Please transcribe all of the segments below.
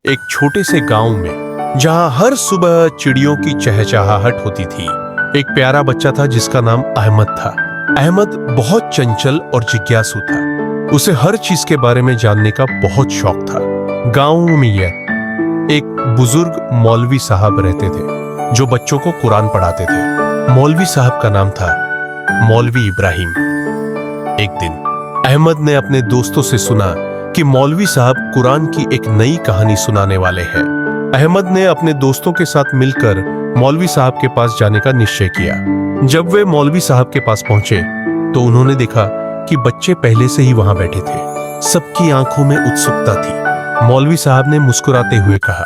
एक छोटे से गांव में, जहां हर सुबह चिड़ियों की चहचहाहट होती थी, एक प्यारा बच्चा था जिसका नाम अहमद था। अहमद बहुत चंचल और जिज्ञासु था। उसे हर चीज के बारे में जानने का बहुत शौक था। गांव में एक बुजुर्ग मौलवी साहब रहते थे जो बच्चों को कुरान पढ़ाते थे। मौलवी साहब का नाम था मौलवी इब्राहिम। एक दिन अहमद ने अपने दोस्तों से सुना कि मौलवी साहब कुरान की एक नई कहानी सुनाने वाले हैं। अहमद ने अपने दोस्तों के साथ मिलकर मौलवी साहब के पास जाने का निश्चय किया। जब वे मौलवी साहब के पास पहुंचे तो उन्होंने देखा कि बच्चे पहले से ही वहां बैठे थे। सबकी आंखों में उत्सुकता थी। मौलवी साहब ने मुस्कुराते हुए कहा,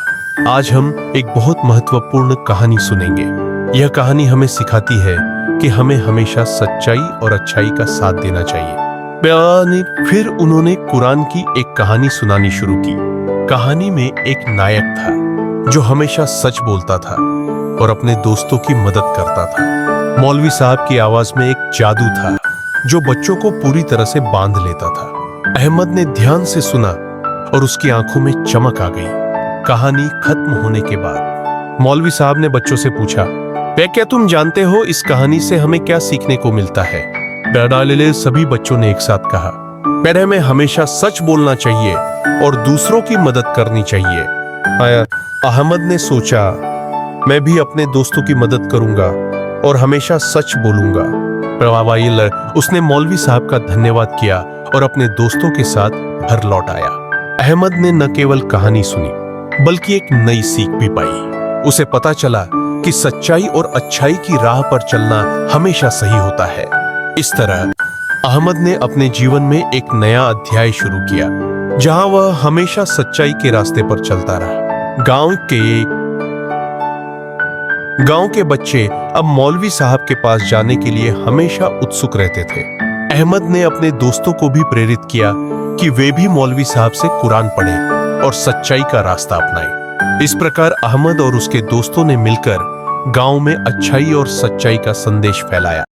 आज हम एक बहुत महत्वपूर्ण कहानी सुनेंगे। यह कहानी हमें सिखाती है कि हमें हमेशा सच्चाई और अच्छाई का साथ देना चाहिए। फिर उन्होंने कुरान की एक कहानी सुनानी शुरू की। कहानी में एक नायक था जो हमेशा सच बोलता था और अपने दोस्तों की मदद करता था। मौलवी साहब की आवाज में एक जादू था जो बच्चों को पूरी तरह से बांध लेता था। अहमद ने ध्यान से सुना और उसकी आंखों में चमक आ गई। कहानी खत्म होने के बाद मौलवी साहब ने बच्चों से पूछा, क्या तुम जानते हो इस कहानी से हमें क्या सीखने को मिलता है? सभी बच्चों ने एक साथ कहा, हमें हमेशा सच बोलना चाहिए और दूसरों की मदद करनी चाहिए। अहमद ने सोचा, मैं भी अपने दोस्तों की मदद करूंगा और हमेशा सच बोलूंगा। उसने मौलवी साहब का धन्यवाद किया और अपने दोस्तों के साथ घर लौट आया। अहमद ने न केवल कहानी सुनी बल्कि एक नई सीख भी पाई। उसे पता चला कि सच्चाई और अच्छाई की राह पर चलना हमेशा सही होता है। इस तरह अहमद ने अपने जीवन में एक नया अध्याय शुरू किया, जहां वह हमेशा सच्चाई के रास्ते पर चलता रहा। गांव के बच्चे अब मौलवी साहब के पास जाने के लिए हमेशा उत्सुक रहते थे। अहमद ने अपने दोस्तों को भी प्रेरित किया कि वे भी मौलवी साहब से कुरान पढ़ें और सच्चाई का रास्ता अपनाएं। इस प्रकार अहमद और उसके दोस्तों ने मिलकर गांव में अच्छाई और सच्चाई का संदेश फैलाया।